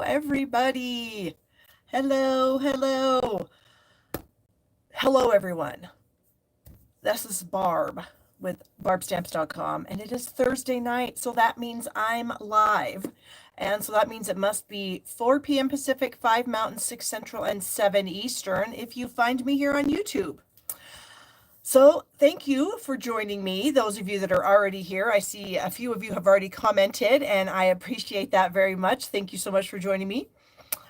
everybody. Hello, hello. Hello, everyone. This is Barb with barbstamps.com, and it is Thursday night, so that means I'm live. And so that means it must be 4 p.m. Pacific, 5 Mountain, 6 Central, and 7 Eastern if you find me here on YouTube. So thank you for joining me. Those of you that are already here, I see a few of you have already commented, and I appreciate that very much. Thank you so much for joining me.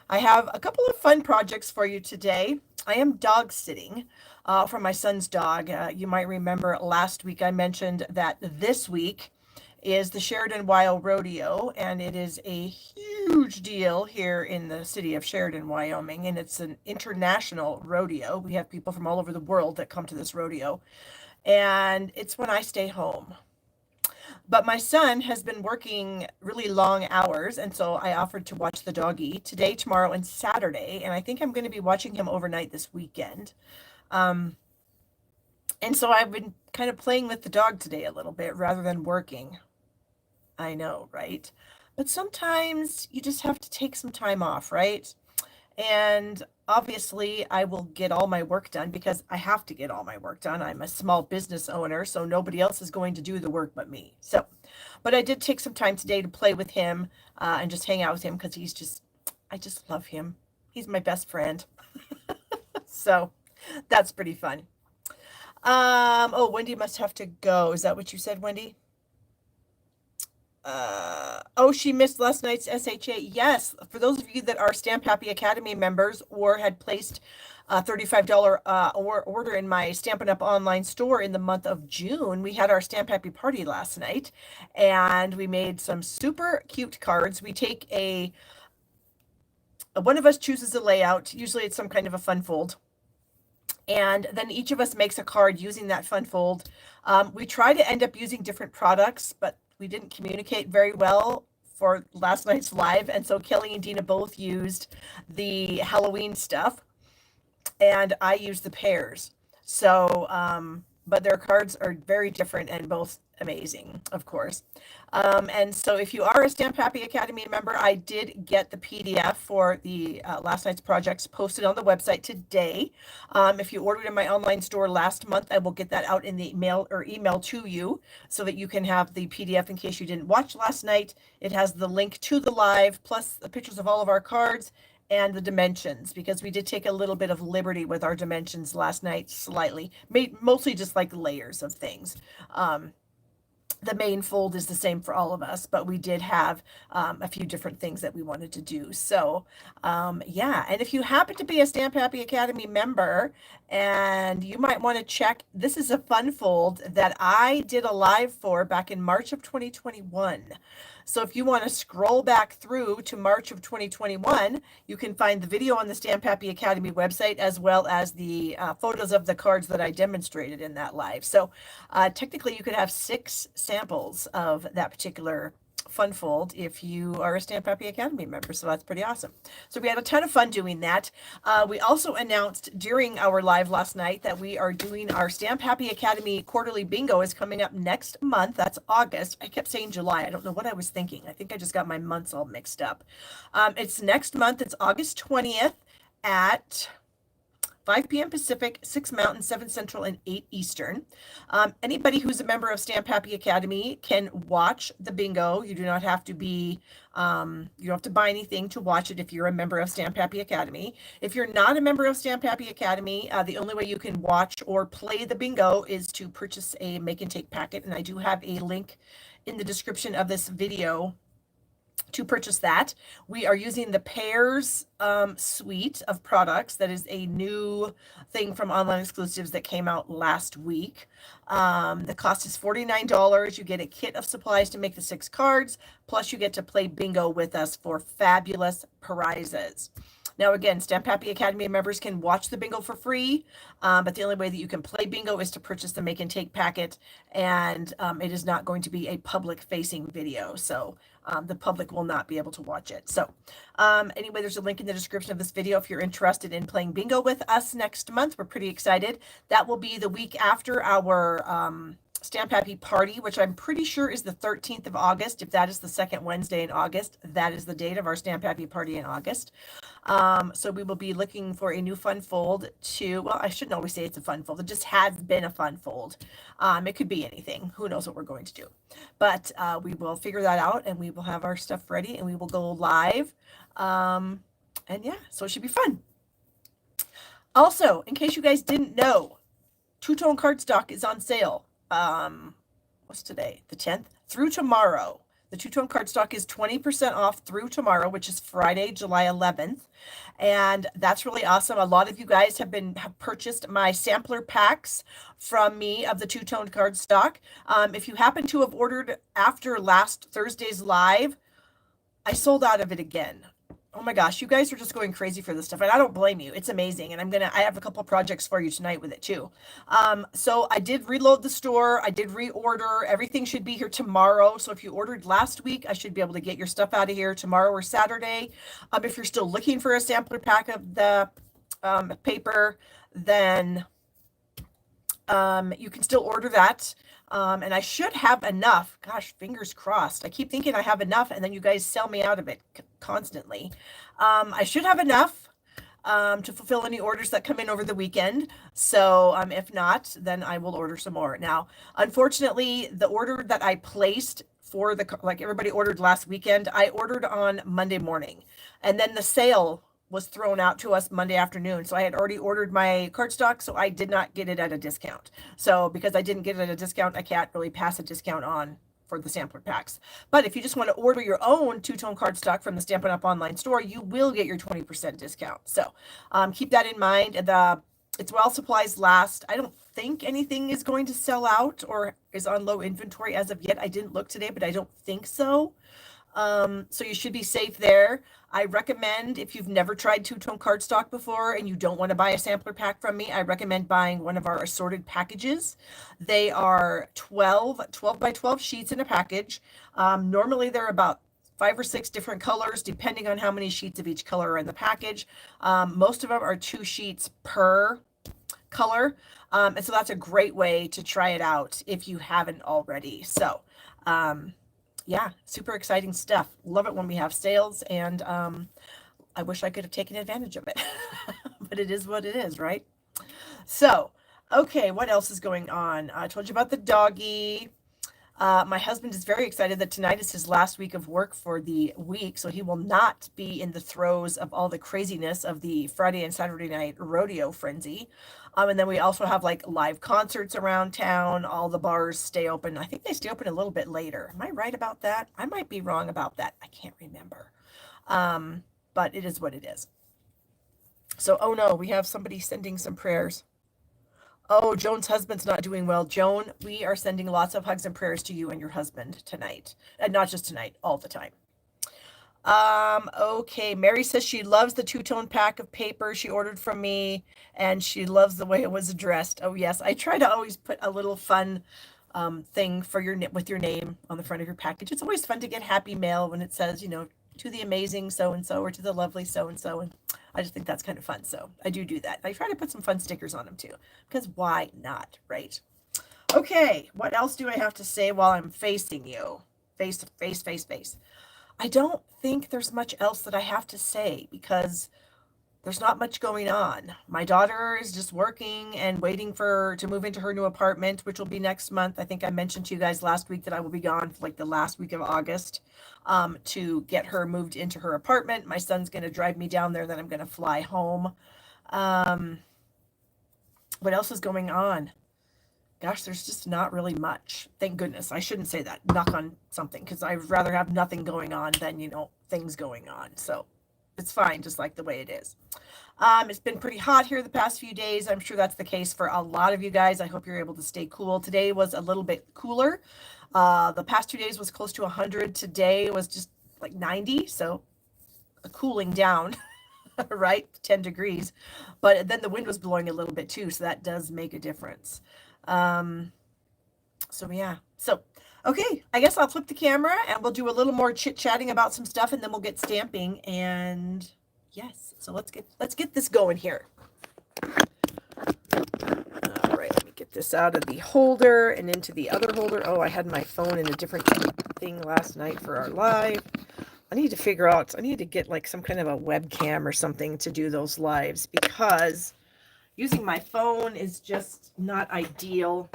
I have a couple of fun projects for you today. I am dog sitting for my son's dog. You might remember last week I mentioned that this week is the Sheridan Wild Rodeo, and it is a huge deal here in the city of Sheridan, Wyoming, and it's an international rodeo. We have people from all over the world that come to this rodeo, and it's when I stay home. But my son has been working really long hours, and so I offered to watch the doggy today, tomorrow, and Saturday, and I think I'm going to be watching him overnight this weekend. Um, and so I've been kind of playing with the dog today a little bit rather than working. I know, right? But sometimes you just have to take some time off, right? And obviously, I will get all my work done because I have to get all my work done. I'm a small business owner, so nobody else is going to do the work but me. So, but I did take some time today to play with him and just hang out with him because I just love him. He's my best friend. So that's pretty fun. Oh, Wendy must have to go. Is that what you said, Wendy? Oh, she missed last night's SHA. Yes, for those of you that are Stamp Happy Academy members or had placed a $35 order in my Stampin' Up! Online store in the month of June, we had our Stamp Happy party last night, and we made some super cute cards. We take one of us chooses a layout. Usually it's some kind of a fun fold. And then each of us makes a card using that fun fold. We try to end up using different products, but we didn't communicate very well for last night's live. And so Kelly and Dina both used the Halloween stuff, and I used the pears. So, but their cards are very different and both amazing, of course. And so if you are a Stamp Happy Academy member, I did get the PDF for the last night's projects posted on the website today. If you ordered in my online store last month, I will get that out in the mail or email to you so that you can have the PDF in case you didn't watch last night. It has the link to the live plus the pictures of all of our cards and the dimensions, because we did take a little bit of liberty with our dimensions last night, slightly, made mostly just like layers of things. The main fold is the same for all of us, but we did have a few different things that we wanted to do. So yeah, and if you happen to be a Stamp Happy Academy member and you might want to check, this is a fun fold that I did a live for back in March of 2021. So if you want to scroll back through to March of 2021, you can find the video on the Stamp Happy Academy website, as well as the photos of the cards that I demonstrated in that live. So technically you could have 6 samples of that particular fun fold if you are a Stamp Happy Academy member. So that's pretty awesome. So we had a ton of fun doing that. We also announced during our live last night that we are doing our Stamp Happy Academy quarterly bingo is coming up next month. That's August. I kept saying July. I don't know what I was thinking. I think I just got my months all mixed up. It's next month. It's August 20th at 5 p.m. Pacific, 6 Mountain, 7 Central, and 8 Eastern. Anybody who's a member of Stamp Happy Academy can watch the bingo. You do not have to be, you don't have to buy anything to watch it if you're a member of Stamp Happy Academy. If you're not a member of Stamp Happy Academy, the only way you can watch or play the bingo is to purchase a make and take packet. And I do have a link in the description of this video to purchase that. We are using the Pears suite of products. That is a new thing from Online Exclusives that came out last week. The cost is $49. You get a kit of supplies to make the 6 cards, plus you get to play bingo with us for fabulous prizes. Now, again, Stamp Happy Academy members can watch the bingo for free, but the only way that you can play bingo is to purchase the make and take packet, and it is not going to be a public-facing video, so the public will not be able to watch it. So anyway, there's a link in the description of this video if you're interested in playing bingo with us next month. We're pretty excited. That will be the week after our Stamp Happy Party, which I'm pretty sure is the 13th of August. If that is the second Wednesday in August, that is the date of our Stamp Happy Party in August. So we will be looking for a new fun fold to, well, I shouldn't always say it's a fun fold. It just has been a fun fold. It could be anything. Who knows what we're going to do. But we will figure that out, and we will have our stuff ready, and we will go live. And yeah, so it should be fun. Also, in case you guys didn't know, two-tone cardstock is on sale. What's today? The 10th? Through tomorrow. The two-tone cardstock is 20% off through tomorrow, which is Friday, July 11th. And that's really awesome. A lot of you guys have purchased my sampler packs from me of the two-tone cardstock. If you happen to have ordered after last Thursday's live, I sold out of it again. Oh my gosh, you guys are just going crazy for this stuff, and I don't blame you. It's amazing, and I have a couple projects for you tonight with it too. So I did reload the store. I did reorder. Everything should be here tomorrow. So if you ordered last week, I should be able to get your stuff out of here tomorrow or Saturday. If you're still looking for a sampler pack of the paper, then you can still order that. And I should have enough. Gosh, fingers crossed. I keep thinking I have enough, and then you guys sell me out of it constantly. I should have enough to fulfill any orders that come in over the weekend. So if not, then I will order some more. Now, unfortunately, the order that I placed for like everybody ordered last weekend, I ordered on Monday morning, and then the sale was thrown out to us Monday afternoon. So I had already ordered my cardstock, so I did not get it at a discount. So because I didn't get it at a discount, I can't really pass a discount on for the sampler packs. But if you just want to order your own two-tone cardstock from the Stampin' Up! Online store, you will get your 20% discount. So keep that in mind. It's while supplies last. I don't think anything is going to sell out or is on low inventory as of yet. I didn't look today, but I don't think so. So you should be safe there. I recommend, if you've never tried two-tone cardstock before and you don't want to buy a sampler pack from me, I recommend buying one of our assorted packages. They are 12 by 12 sheets in a package. Normally they're about 5 or 6 different colors, depending on how many sheets of each color are in the package. Most of them are 2 sheets per color. And so that's a great way to try it out if you haven't already. So, yeah, super exciting stuff. Love it when we have sales, and I wish I could have taken advantage of it, but it is what it is, right? So, okay, what else is going on? I told you about the doggy. My husband is very excited that tonight is his last week of work for the week, so he will not be in the throes of all the craziness of the Friday and Saturday night rodeo frenzy. And then we also have like live concerts around town. All the bars stay open. I think they stay open a little bit later. Am I right about that? I might be wrong about that. I can't remember. But it is what it is. So, oh no, we have somebody sending some prayers. Oh, Joan's husband's not doing well. Joan, we are sending lots of hugs and prayers to you and your husband tonight. And not just tonight, all the time. Okay, Mary says she loves the two-tone pack of paper she ordered from me, and she loves the way it was addressed. Oh yes, I try to always put a little fun thing for with your name on the front of your package. It's always fun to get happy mail when it says, you know, to the amazing so-and-so or to the lovely so-and-so, and I just think that's kind of fun. So I do that. I try to put some fun stickers on them too, because why not, right? Okay, what else do I have to say while I'm facing you? Face. I don't think there's much else that I have to say because there's not much going on. My daughter is just working and waiting to move into her new apartment, which will be next month. I think I mentioned to you guys last week that I will be gone for like the last week of August to get her moved into her apartment. My son's going to drive me down there, then I'm going to fly home. What else is going on? Gosh, there's just not really much. Thank goodness. I shouldn't say that. Knock on something, because I'd rather have nothing going on than, you know, things going on. So it's fine, just like the way it is. It's been pretty hot here the past few days. I'm sure that's the case for a lot of you guys. I hope you're able to stay cool. Today was a little bit cooler. The past 2 days was close to 100. Today was just like 90. So a cooling down, right? 10 degrees. But then the wind was blowing a little bit too. So that does make a difference. So yeah, so, okay, I guess I'll flip the camera and we'll do a little more chit chatting about some stuff, and then we'll get stamping. And yes, so let's get this going here. All right, let me get this out of the holder and into the other holder. Oh, I had my phone in a different thing last night for our live. I need to figure out, I need to get like some kind of a webcam or something to do those lives, because using my phone is just not ideal.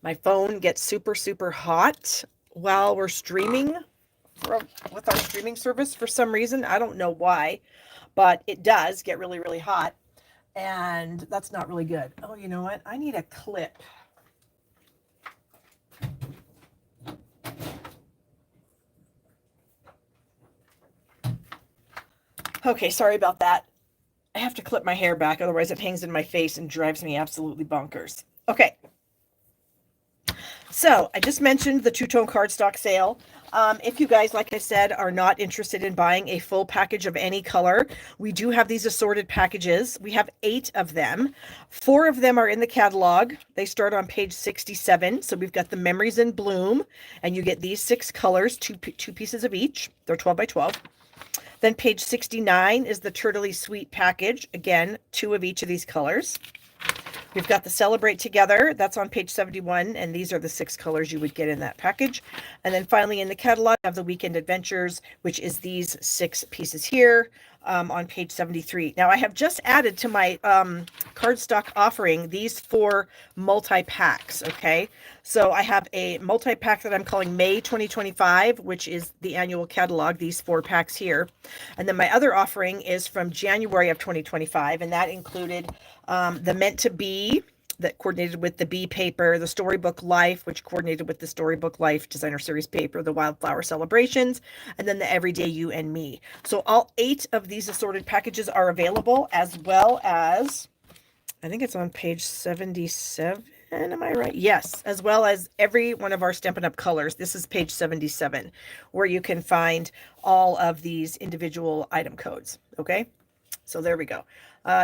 My phone gets super, super hot while we're streaming with our streaming service for some reason. I don't know why, but it does get really, really hot. And that's not really good. Oh, you know what? I need a clip. Okay, sorry about that. I have to clip my hair back, otherwise it hangs in my face and drives me absolutely bonkers. Okay. So I just mentioned the two-tone cardstock sale. If you guys, like I said, are not interested in buying a full package of any color, we do have these assorted packages. We have 8 of them. 4 of them are in the catalog. They start on page 67. So we've got the Memories in Bloom, and you get these 6 colors, two pieces of each. They're 12 by 12. Then page 69 is the Turtley Sweet package. Again, 2 of each of these colors. We've got the Celebrate Together. That's on page 71, and these are the 6 colors you would get in that package. And then finally in the catalog, I have the Weekend Adventures, which is these 6 pieces here on page 73. Now, I have just added to my cardstock offering these 4 multi-packs, okay? So I have a multi-pack that I'm calling May 2025, which is the annual catalog, these 4 packs here. And then my other offering is from January of 2025, and that included the Meant to Be, that coordinated with the Bee paper, the Storybook Life, which coordinated with the Storybook Life Designer Series paper, the Wildflower Celebrations, and then the Everyday You and Me. So all 8 of these assorted packages are available, as well as, I think it's on page 77. Am I right? Yes, as well as every one of our Stampin' Up! Colors. This is page 77, where you can find all of these individual item codes. Okay, so there we go.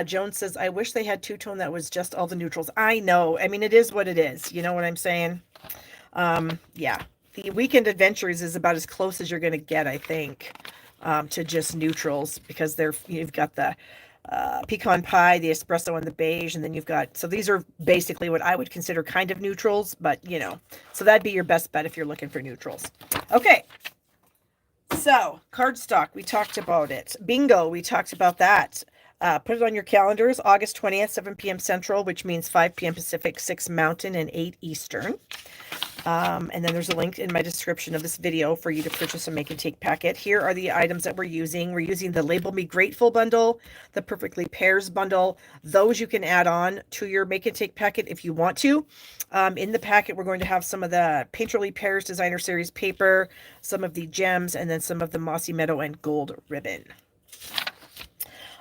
Joan says, I wish they had two-tone that was just all the neutrals. I know. I mean, it is what it is. You know what I'm saying? Yeah. The Weekend Adventures is about as close as you're going to get, I think, to just neutrals, because you've got the pecan pie, the espresso, and the beige, and then you've got, so these are basically what I would consider kind of neutrals, but you know, so that'd be your best bet if you're looking for neutrals. Okay. So cardstock, we talked about it. Bingo, we talked about that. Put it on your calendars, August 20th, 7 p.m. Central, which means 5 p.m. Pacific, 6 Mountain, and 8 Eastern. And then there's a link in my description of this video for you to purchase a make and take packet. Here are the items that we're using. We're using the Label Me Grateful bundle, the Perfectly Pairs bundle. Those you can add on to your make and take packet if you want to. In the packet, we're going to have some of the Painterly Pairs Designer Series paper, some of the gems, and then some of the Mossy Meadow and Gold ribbon.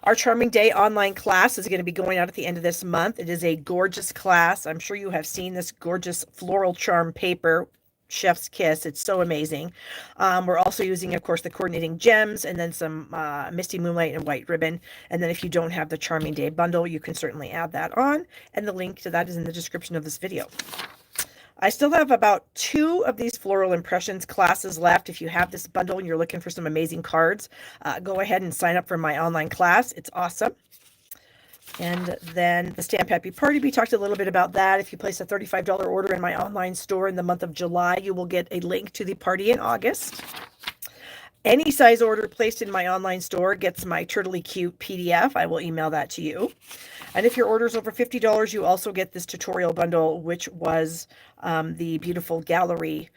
Our Charming Day online class is going to be going out at the end of this month. It is a gorgeous class. I'm sure you have seen this gorgeous floral charm paper, Chef's Kiss. It's so amazing. We're also using, of course, the coordinating gems, and then some Misty Moonlight and white ribbon. And then if you don't have the Charming Day bundle, you can certainly add that on. And the link to that is in the description of this video. I still have about 2 of these Floral Impressions classes left. If you have this bundle and you're looking for some amazing cards, go ahead and sign up for my online class. It's awesome. And then the Stamp Happy Party, we talked a little bit about that. If you place a $35 order in my online store in the month of July, you will get a link to the party in August. Any size order placed in my online store gets my Turtley Cute PDF. I will email that to you. And if your order is over $50, you also get this tutorial bundle, which was the beautiful gallery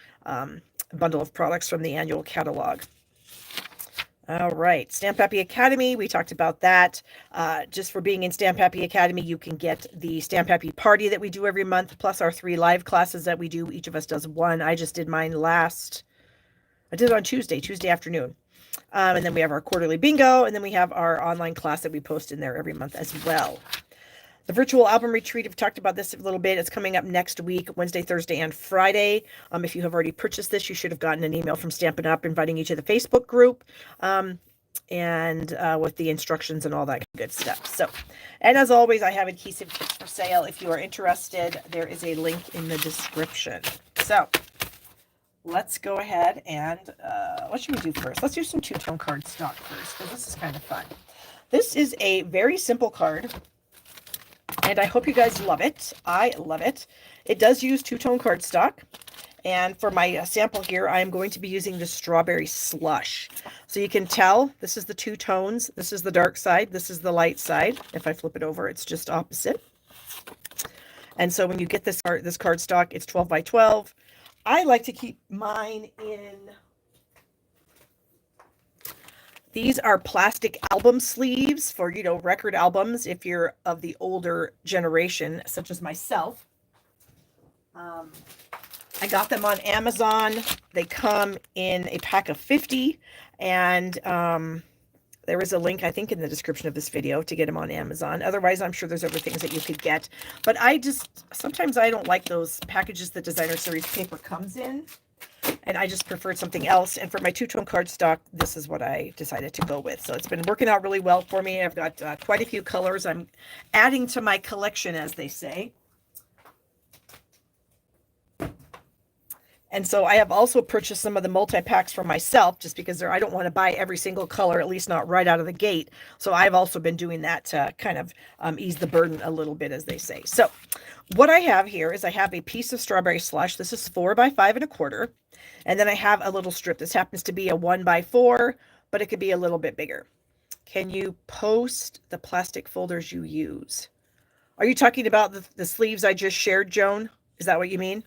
bundle of products from the annual catalog. All right, Stamp Happy Academy, we talked about that. Just for being in Stamp Happy Academy, you can get the Stamp Happy Party that we do every month, plus our 3 live classes that we do. Each of us does one. I just did mine I did it on Tuesday afternoon. And then we have our quarterly bingo, and then we have our online class that we post in there every month as well. The virtual album retreat, I've talked about this a little bit. It's coming up next week, Wednesday, Thursday, and Friday. If you have already purchased this, you should have gotten an email from Stampin' Up! Inviting you to the Facebook group, and with the instructions and all that good stuff. So, and as always, I have adhesive kits for sale. If you are interested, there is a link in the description. So, let's go ahead and, what should we do first? Let's do some two-tone cardstock first, because this is kind of fun. This is a very simple card. and I hope you guys love it. I love it. It does use two-tone cardstock. And for my sample here, I'm going to be using the strawberry slush. So you can tell this is the two tones. This is the dark side. This is the light side. If I flip it over, it's just opposite. And so when you get this cardstock, it's 12 by 12. I like to keep mine in. These are plastic album sleeves for, you know, record albums if you're of the older generation, such as myself. I got them on Amazon. They come in a pack of 50, and there is a link, I think, in the description of this video to get them on Amazon. Otherwise, I'm sure there's other things that you could get. But sometimes I don't like those packages that Designer Series paper comes in, and I just preferred something else. And for my two-tone cardstock, this is what I decided to go with. So it's been working out really well for me. I've got quite a few colors I'm adding to my collection, as they say. And so I have also purchased some of the multi-packs for myself, just because I don't want to buy every single color, at least not right out of the gate. So I've also been doing that to kind of ease the burden a little bit, as they say. So what I have here is I have a piece of strawberry slush. This is 4 by 5 1/4. And then I have a little strip. This happens to be a 1 by 4, but it could be a little bit bigger. Can you post the plastic folders you use? Are you talking about the sleeves I just shared, Joan? Is that what you mean?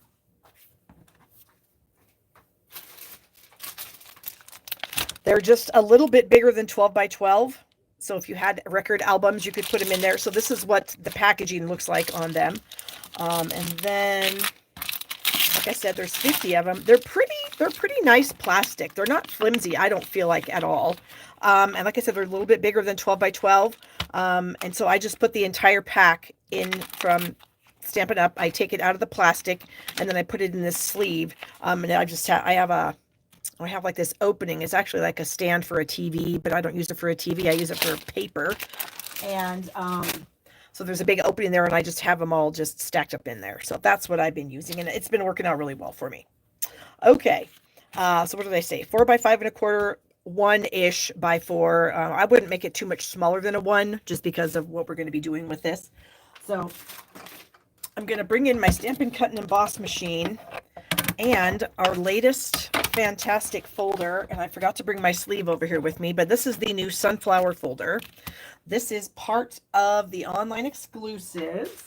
They're just a little bit bigger than 12 by 12. So if you had record albums, you could put them in there. So this is what the packaging looks like on them. And then, like I said, there's 50 of them. They're pretty nice plastic. They're not flimsy, I don't feel like, at all. And like I said, they're a little bit bigger than 12 by 12. And so I just put the entire pack in from Stampin' Up. I take it out of the plastic, and then I put it in this sleeve. And I have like this opening. It's actually like a stand for a TV, but I don't use it for a TV. I use it for paper. And so there's a big opening there, and I just have them all just stacked up in there. So that's what I've been using, and it's been working out really well for me. Okay. So what did I say? 4 by 5 1/4, 1-ish by 4. I wouldn't make it too much smaller than a 1, just because of what we're going to be doing with this. So I'm going to bring in my Stampin' Cut and Emboss machine and our latest fantastic folder. And I forgot to bring my sleeve over here with me, but this is the new sunflower folder. This is part of the online exclusives.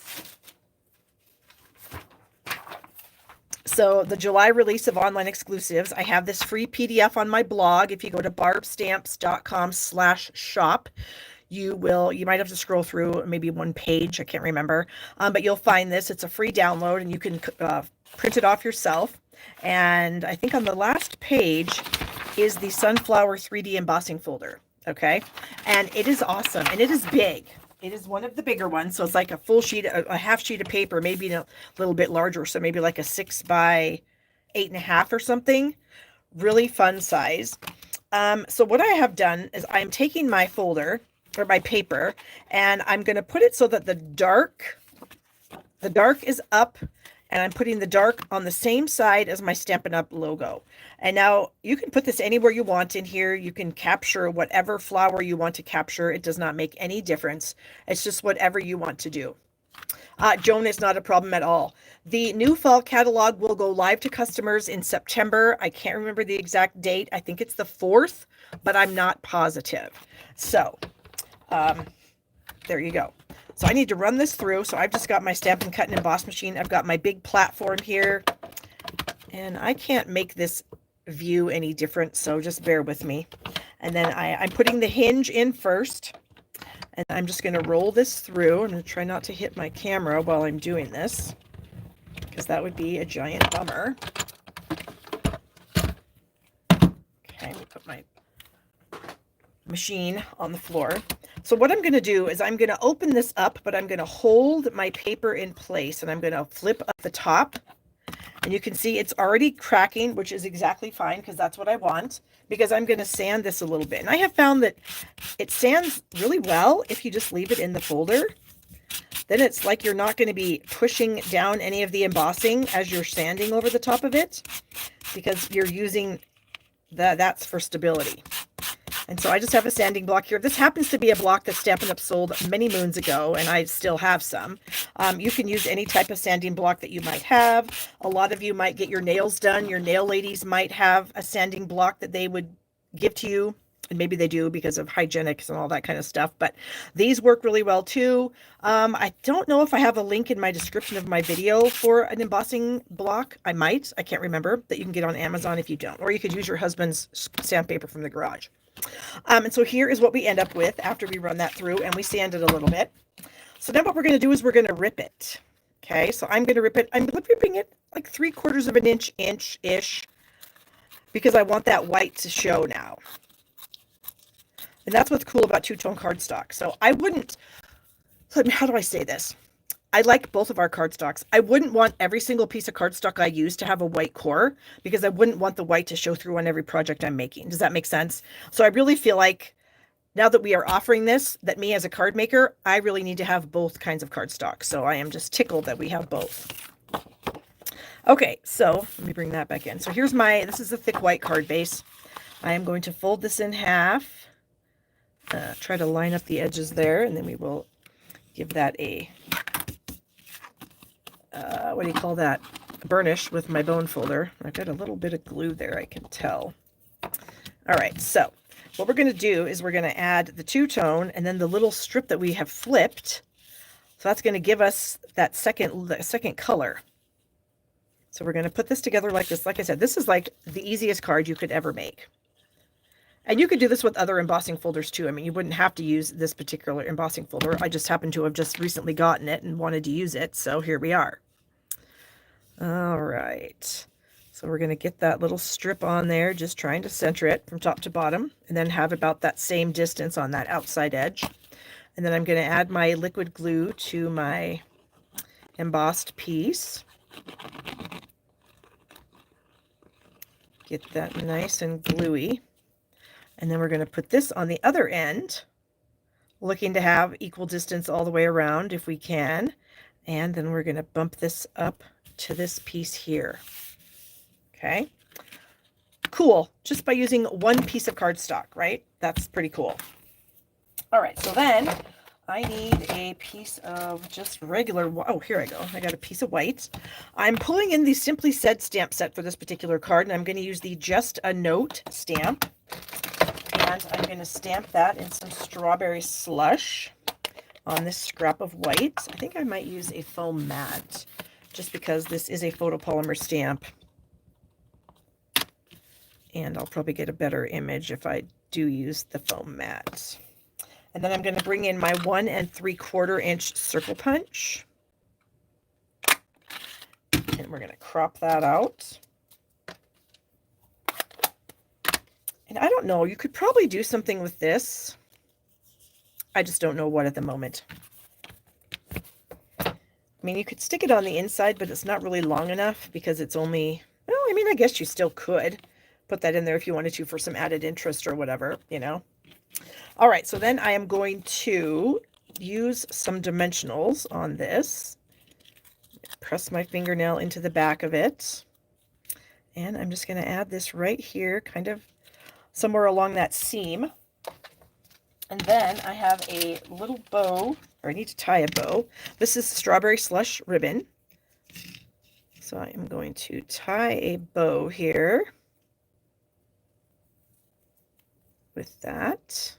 So the July release of online exclusives, I have this free PDF on my blog. If you go to barbstamps.com/shop, you might have to scroll through maybe one page. I can't remember, but you'll find this. It's a free download, and you can print it off yourself. And I think on the last page is the sunflower 3D embossing folder. Okay. And it is awesome. And it is big. It is one of the bigger ones. So it's like a full sheet, a half sheet of paper, maybe a little bit larger. So maybe like a 6 by 8.5 or something. Really fun size. So what I have done is I'm taking my folder or my paper, and I'm going to put it so that the dark is up, and I'm putting the dark on the same side as my Stampin' Up logo. And now you can put this anywhere you want in here. You can capture whatever flower you want to capture. It does not make any difference. It's just whatever you want to do. Joan, is not a problem at all. The new fall catalog will go live to customers in September. I can't remember the exact date. I think it's the 4th, but I'm not positive. So there you go. So I need to run this through. So I've just got my Stampin' Cut and Emboss machine. I've got my big platform here, and I can't make this view any different, so just bear with me. And then I'm putting the hinge in first, and I'm just going to roll this through. I'm going to try not to hit my camera while I'm doing this, because that would be a giant bummer. Okay, let me put my machine on the floor. So what I'm going to do is I'm going to open this up, but I'm going to hold my paper in place, and I'm going to flip up the top, and you can see it's already cracking, which is exactly fine, because that's what I want, because I'm going to sand this a little bit. And I have found that it sands really well if you just leave it in the folder. Then it's like you're not going to be pushing down any of the embossing as you're sanding over the top of it, because you're using that's for stability. And so I just have a sanding block here. This happens to be a block that Stampin' Up! Sold many moons ago, and I still have some. You can use any type of sanding block that you might have. A lot of you might get your nails done. Your nail ladies might have a sanding block that they would give to you. And maybe they do because of hygienics and all that kind of stuff. But these work really well too. I don't know if I have a link in my description of my video for an embossing block. I might. I can't remember. That you can get on Amazon if you don't. Or you could use your husband's sandpaper from the garage. And so here is what we end up with after we run that through and we sand it a little bit. So now what we're going to do is we're going to rip it. Okay, so I'm going to rip it. I'm ripping it like 3/4 of an inch-ish, because I want that white to show now. And that's what's cool about two-tone cardstock. So I wouldn't, how do I say this? I like both of our cardstocks. I wouldn't want every single piece of cardstock I use to have a white core, because I wouldn't want the white to show through on every project I'm making. Does that make sense? So I really feel like now that we are offering this, that me as a card maker, I really need to have both kinds of cardstock. So I am just tickled that we have both. Okay, so let me bring that back in. So here's this is a thick white card base. I am going to fold this in half. Try to line up the edges there, and then we will give that a, what do you call that? A burnish with my bone folder. I've got a little bit of glue there, I can tell. All right, so what we're going to do is we're going to add the two-tone and then the little strip that we have flipped. So that's going to give us that second color. So we're going to put this together like this. Like I said, this is like the easiest card you could ever make. And you could do this with other embossing folders too. I mean, you wouldn't have to use this particular embossing folder. I just happen to have just recently gotten it and wanted to use it. So here we are. All right. So we're going to get that little strip on there, just trying to center it from top to bottom, and then have about that same distance on that outside edge. And then I'm going to add my liquid glue to my embossed piece. Get that nice and gluey. And then we're going to put this on the other end, looking to have equal distance all the way around if we can. And then we're going to bump this up to this piece here. Okay. Cool. Just by using one piece of cardstock, right? That's pretty cool. All right. So then I need a piece of just regular, oh, here I go. I got a piece of white. I'm pulling in the Simply Said stamp set for this particular card, and I'm going to use the Just a Note stamp. And I'm going to stamp that in some strawberry slush on this scrap of white. I think I might use a foam mat, just because this is a photopolymer stamp. And I'll probably get a better image if I do use the foam mat. And then I'm going to bring in my 1 3/4 inch circle punch. And we're going to crop that out. And I don't know, you could probably do something with this. I just don't know what at the moment. I mean, you could stick it on the inside, but it's not really long enough because it's only, well, I mean, I guess you still could put that in there if you wanted to for some added interest or whatever, you know. All right, so then I am going to use some dimensionals on this. Press my fingernail into the back of it. And I'm just going to add this right here, kind of somewhere along that seam. And then I have a little bow, or I need to tie a bow. This is strawberry slush ribbon. So I am going to tie a bow here with that.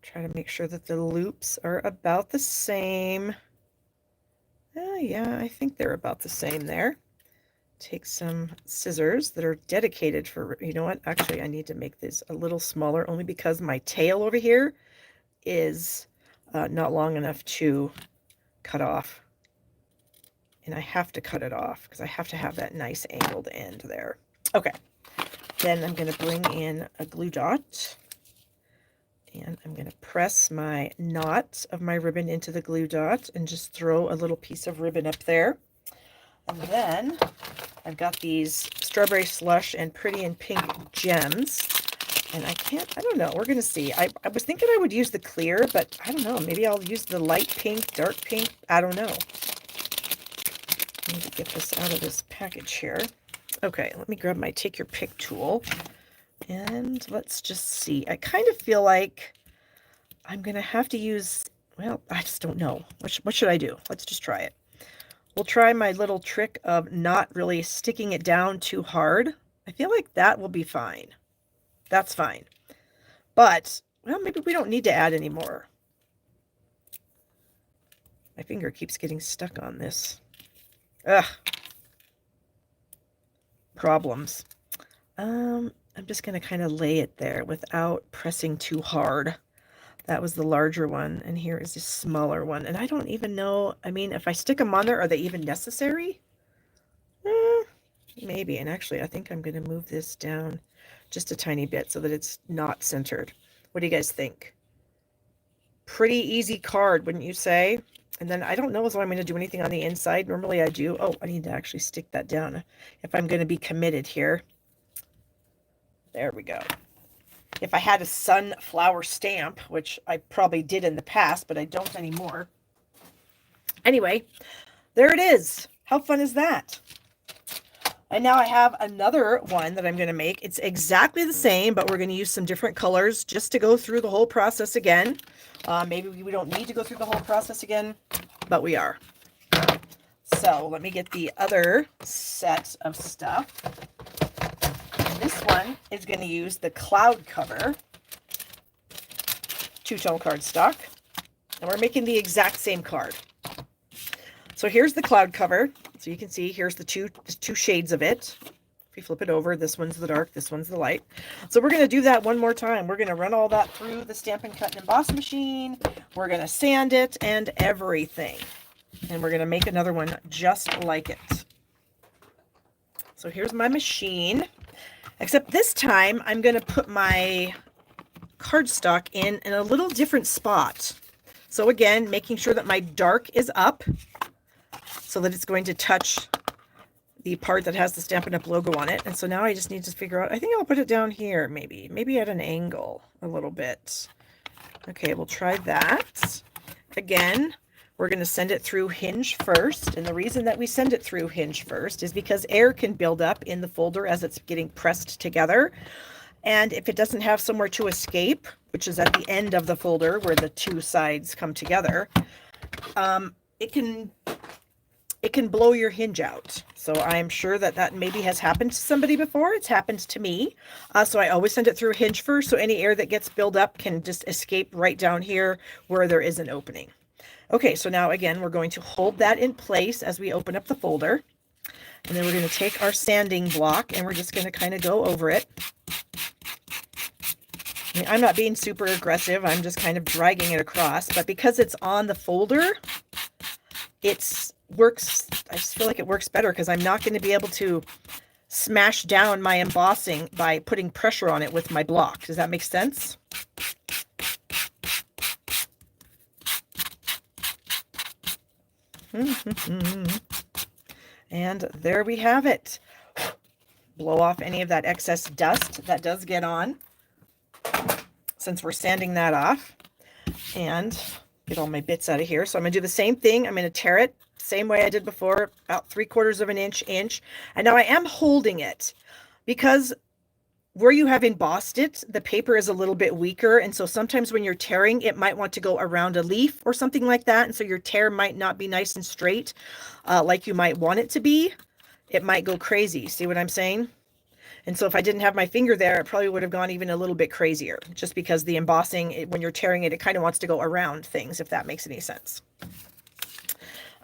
Try to make sure that the loops are about the same. Yeah, I think they're about the same there. Take some scissors that are dedicated for, you know what, actually I need to make this a little smaller, only because my tail over here is not long enough to cut off. And I have to cut it off because I have to have that nice angled end there. Okay, then I'm going to bring in a glue dot. And I'm going to press my knot of my ribbon into the glue dot and just throw a little piece of ribbon up there. And then I've got these strawberry slush and pretty and pink gems. And I don't know, we're going to see. I was thinking I would use the clear, but I don't know. Maybe I'll use the light pink, dark pink. I don't know. I need to get this out of this package here. Okay, let me grab my take your pick tool. And let's just see. I kind of feel like I'm going to have to use, well, I just don't know. What should I do? Let's just try it. We'll try my little trick of not really sticking it down too hard. I feel like that will be fine. That's fine. But, well, maybe we don't need to add any more. My finger keeps getting stuck on this. Ugh. Problems. I'm just going to kind of lay it there without pressing too hard. That was the larger one, and here is the smaller one. And I don't even know, I mean, if I stick them on there, are they even necessary? Maybe. And actually, I think I'm going to move this down just a tiny bit so that it's not centered. What do you guys think? Pretty easy card, wouldn't you say? And then I don't know if I'm going to do anything on the inside. Normally I do. Oh, I need to actually stick that down if I'm going to be committed here. There we go. If I had a sunflower stamp, which I probably did in the past, but I don't anymore. Anyway, there it is. How fun is that? And now I have another one that I'm going to make. It's exactly the same, but we're going to use some different colors just to go through the whole process again. Maybe we don't need to go through the whole process again, but we are. So let me get the other set of stuff. And this one is going to use the cloud cover two-tone cardstock. And we're making the exact same card. So here's the cloud cover. So you can see here's the two shades of it. If you flip it over, this one's the dark, this one's the light. So we're going to do that one more time. We're going to run all that through the Stampin' Cut and Emboss machine. We're going to sand it and everything. And we're going to make another one just like it. So here's my machine. Except this time I'm going to put my cardstock in a little different spot. So again, making sure that my dark is up so that it's going to touch the part that has the Stampin' Up! Logo on it. And so now I just need to figure out, I think I'll put it down here maybe at an angle a little bit. Okay, we'll try that. Again, we're going to send it through Hinge first. And the reason that we send it through Hinge first is because air can build up in the folder as it's getting pressed together. And if it doesn't have somewhere to escape, which is at the end of the folder where the two sides come together, it can blow your hinge out. So I'm sure that maybe has happened to somebody before. It's happened to me. So I always send it through Hinge first, so any air that gets built up can just escape right down here where there is an opening. Okay, so now again, we're going to hold that in place as we open up the folder. And then we're going to take our sanding block and we're just going to kind of go over it. I mean, I'm not being super aggressive. I'm just kind of dragging it across. But because it's on the folder, works. I just feel like it works better because I'm not going to be able to smash down my embossing by putting pressure on it with my block. Does that make sense? And there we have it. Blow off any of that excess dust that does get on since we're sanding that off, and get all my bits out of here. So I'm going to do the same thing. I'm going to tear it same way I did before, about 3/4 of an inch. And now I am holding it because where you have embossed it, the paper is a little bit weaker. And so sometimes when you're tearing, it might want to go around a leaf or something like that. And so your tear might not be nice and straight like you might want it to be. It might go crazy. See what I'm saying? And so if I didn't have my finger there, it probably would have gone even a little bit crazier, just because the embossing, when you're tearing it, it kind of wants to go around things, if that makes any sense.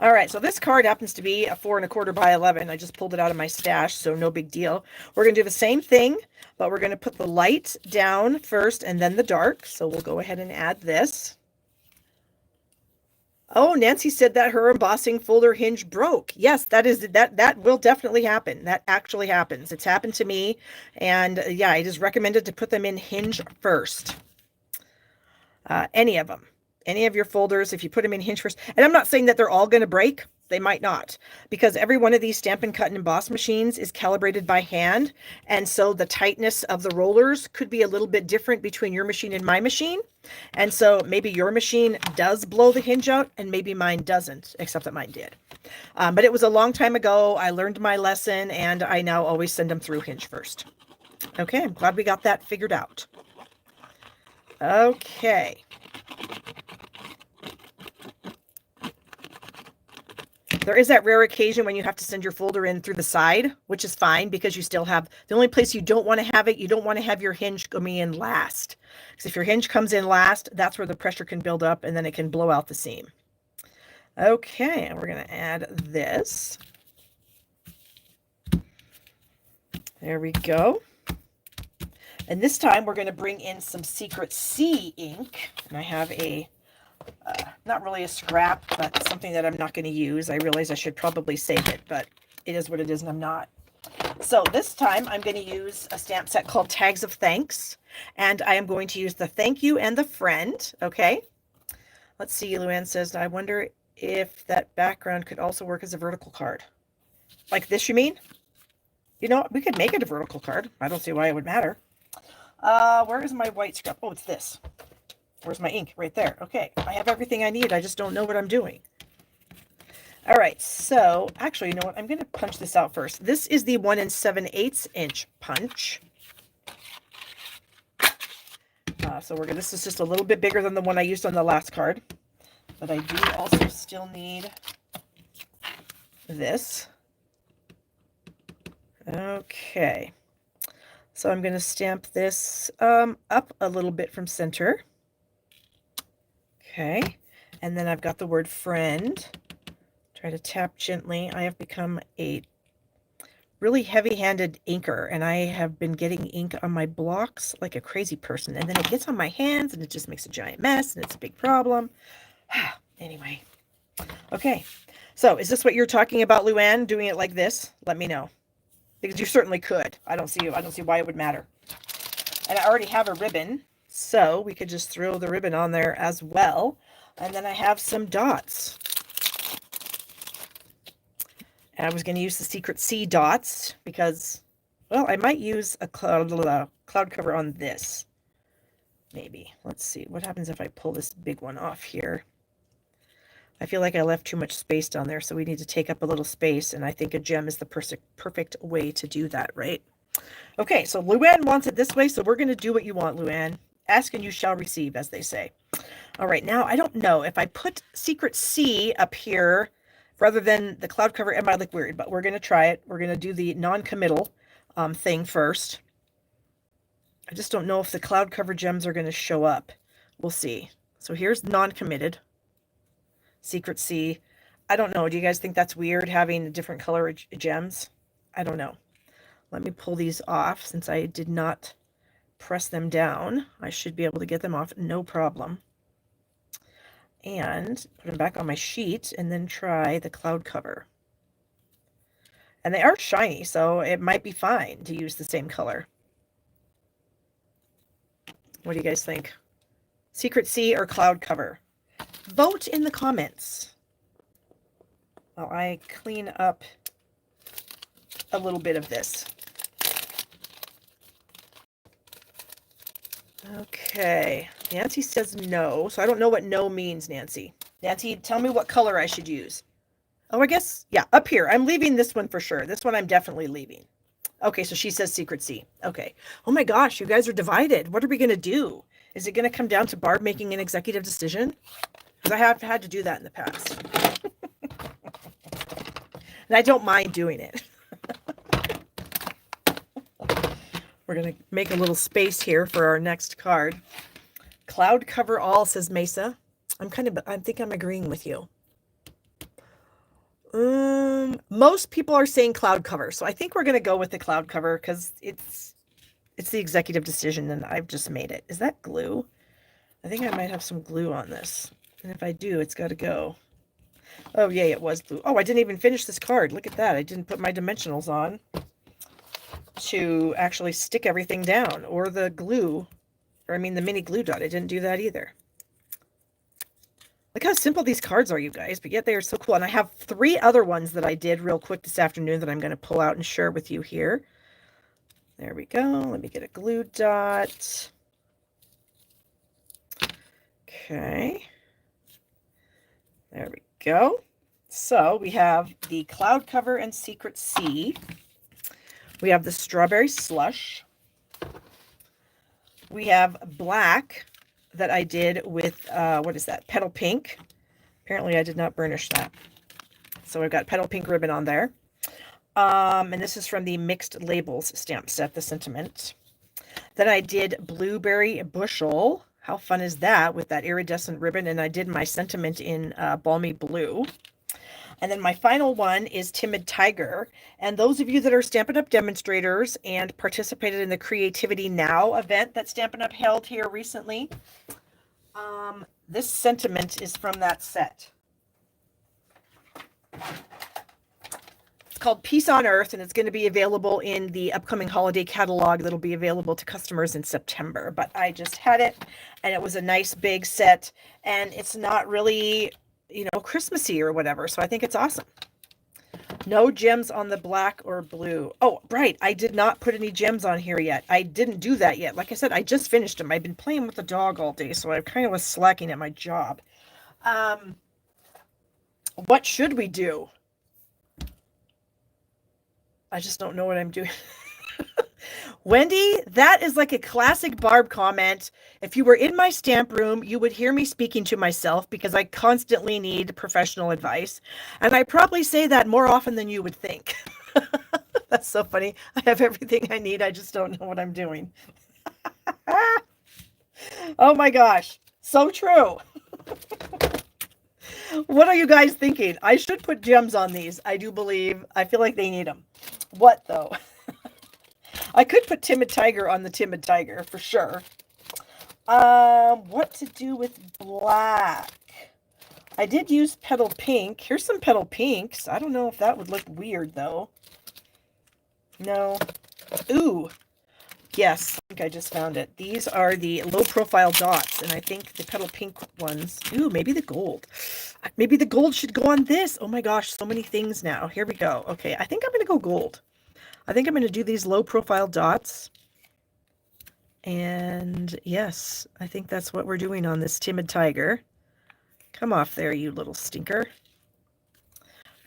All right, so this card happens to be a 4 1/4 by 11. I just pulled it out of my stash, so no big deal. We're going to do the same thing, but we're going to put the light down first and then the dark. So we'll go ahead and add this. Oh, Nancy said that her embossing folder hinge broke. Yes, that will definitely happen. That actually happens. It's happened to me. And yeah, it is recommended to put them in Hinge first. Any of them. Any of your folders, if you put them in Hinge first. And I'm not saying that they're all going to break. They might not, because every one of these Stampin' Cut and Emboss machines is calibrated by hand. And so the tightness of the rollers could be a little bit different between your machine and my machine. And so maybe your machine does blow the hinge out and maybe mine doesn't, except that mine did. But it was a long time ago. I learned my lesson and I now always send them through Hinge first. Okay, I'm glad we got that figured out. Okay. There is that rare occasion when you have to send your folder in through the side, which is fine because you still have, the only place you don't want to have it, you don't want to have your hinge coming in last. Because if your hinge comes in last, that's where the pressure can build up and then it can blow out the seam. Okay, and we're going to add this. There we go. And this time we're going to bring in some Secret C ink. And I have a, not really a scrap, but something that I'm not going to use. I realize I should probably save it, but it is what it is and I'm not. So this time I'm going to use a stamp set called Tags of Thanks. And I am going to use the thank you and the friend. Okay. Let's see. Luann says, I wonder if that background could also work as a vertical card. Like this, you mean? You know, we could make it a vertical card. I don't see why it would matter. Where is my white scrap? Oh, it's this. Where's my ink? Right there. Okay. I have everything I need. I just don't know what I'm doing. All right. So actually, you know what? I'm going to punch this out first. This is the 1 7/8 inch punch. So this is just a little bit bigger than the one I used on the last card. But I do also still need this. Okay. So I'm going to stamp this up a little bit from center. Okay. And then I've got the word friend. Try to tap gently. I have become a really heavy-handed inker, and I have been getting ink on my blocks like a crazy person. And then it gets on my hands, and it just makes a giant mess, and it's a big problem. Anyway. Okay. So is this what you're talking about, Luann? Doing it like this? Let me know. Because you certainly could. I don't see why it would matter. And I already have a ribbon, so we could just throw the ribbon on there as well. And then I have some dots. And I was going to use the Secret C dots because, well, I might use a cloud cover on this. Maybe. Let's see. What happens if I pull this big one off here? I feel like I left too much space down there, so we need to take up a little space, and I think a gem is the perfect way to do that, right? Okay, so Luann wants it this way, so we're going to do what you want, Luann. Ask and you shall receive, as they say. All right, now I don't know if I put Secret C up here rather than the cloud cover, it might look weird, but we're going to try it. We're going to do the non-committal thing first. I just don't know if the cloud cover gems are going to show up. We'll see. So here's non-committed. Secret C. I don't know. Do you guys think that's weird having different color gems? I don't know. Let me pull these off since I did not press them down. I should be able to get them off, no problem. And put them back on my sheet and then try the cloud cover. And they are shiny, so it might be fine to use the same color. What do you guys think? Secret C or cloud cover? Vote in the comments while I clean up a little bit of this. Okay, Nancy says no, so I don't know what no means, Nancy. Nancy, tell me what color I should use. Oh, I guess, yeah, up here. I'm leaving this one for sure. This one I'm definitely leaving. Okay, so she says Secret C. Okay. Oh my gosh, you guys are divided. What are we going to do? Is it going to come down to Barb making an executive decision? Because I have had to do that in the past. And I don't mind doing it. We're going to make a little space here for our next card. Cloud cover all, says Mesa. I think I'm agreeing with you. Most people are saying cloud cover. So I think we're going to go with the cloud cover because it's the executive decision and I've just made it. Is that glue? I think I might have some glue on this. And if I do, it's got to go. Oh, yay, it was glue. Oh, I didn't even finish this card. Look at that. I didn't put my dimensionals on to actually stick everything down. Or the glue, or I mean the mini glue dot. I didn't do that either. Look how simple these cards are, you guys. But yet they are so cool. And I have 3 other ones that I did real quick this afternoon that I'm going to pull out and share with you here. There we go. Let me get a glue dot. Okay. There we go. So we have the cloud cover and Secret C. We have the strawberry slush. We have black that I did with, what is that? Petal pink. Apparently I did not burnish that. So I've got petal pink ribbon on there. And this is from the Mixed Labels stamp set, the sentiment. Then I did blueberry bushel. How fun is that with that iridescent ribbon? And I did my sentiment in balmy blue. And then my final one is Timid Tiger. And those of you that are Stampin' Up! Demonstrators and participated in the Creativity Now event that Stampin' Up! Held here recently, this sentiment is from that set. It's called Peace on Earth, and it's going to be available in the upcoming holiday catalog that'll be available to customers in September. But I just had it, and it was a nice big set, and it's not really, you know, Christmassy or whatever, so I think it's awesome. No gems on the black or blue. Oh, right, I did not put any gems on here yet. I didn't do that yet. Like I said, I just finished them. I've been playing with the dog all day, so I kind of was slacking at my job. What should we do? I just don't know what I'm doing. Wendy, that is like a classic Barb comment. If you were in my stamp room, you would hear me speaking to myself because I constantly need professional advice. And I probably say that more often than you would think. That's so funny. I have everything I need. I just don't know what I'm doing. Oh my gosh. So true. What are you guys thinking? I should put gems on these. I do believe. I feel like they need them. What though? I could put Timid Tiger on the Timid Tiger for sure. What to do with black? I did use petal pink. Here's some petal pinks. I don't know if that would look weird though. No. Ooh. Yes, I think I just found it. These are the low profile dots, and I think the petal pink ones. Ooh, maybe the gold. Maybe the gold should go on this. Oh my gosh, so many things now. Here we go. Okay, I think I'm going to go gold. I think I'm going to do these low profile dots. And yes, I think that's what we're doing on this Timid Tiger. Come off there, you little stinker.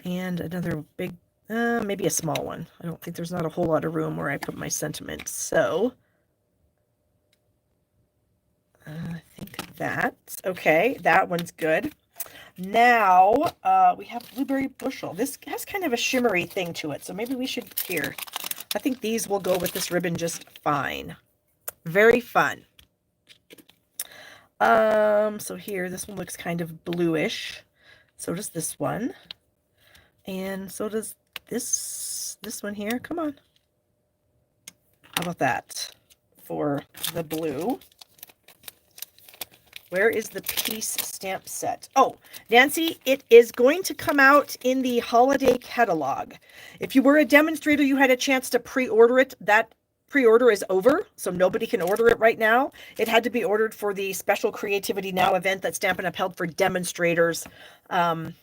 And another big, maybe a small one. I don't think there's not a whole lot of room where I put my sentiment. So I think that's okay. That one's good. Now we have blueberry bushel. This has kind of a shimmery thing to it, so maybe we should here. I think these will go with this ribbon just fine. Very fun. So here, this one looks kind of bluish. So does this one. And so does this one here. Come on. How about that for the blue? Where is the Peace stamp set? Oh, Nancy, it is going to come out in the holiday catalog. If you were a demonstrator, you had a chance to pre-order it. That pre-order is over, so nobody can order it right now. It had to be ordered for the special Creativity Now event that Stampin' Up! Held for demonstrators. I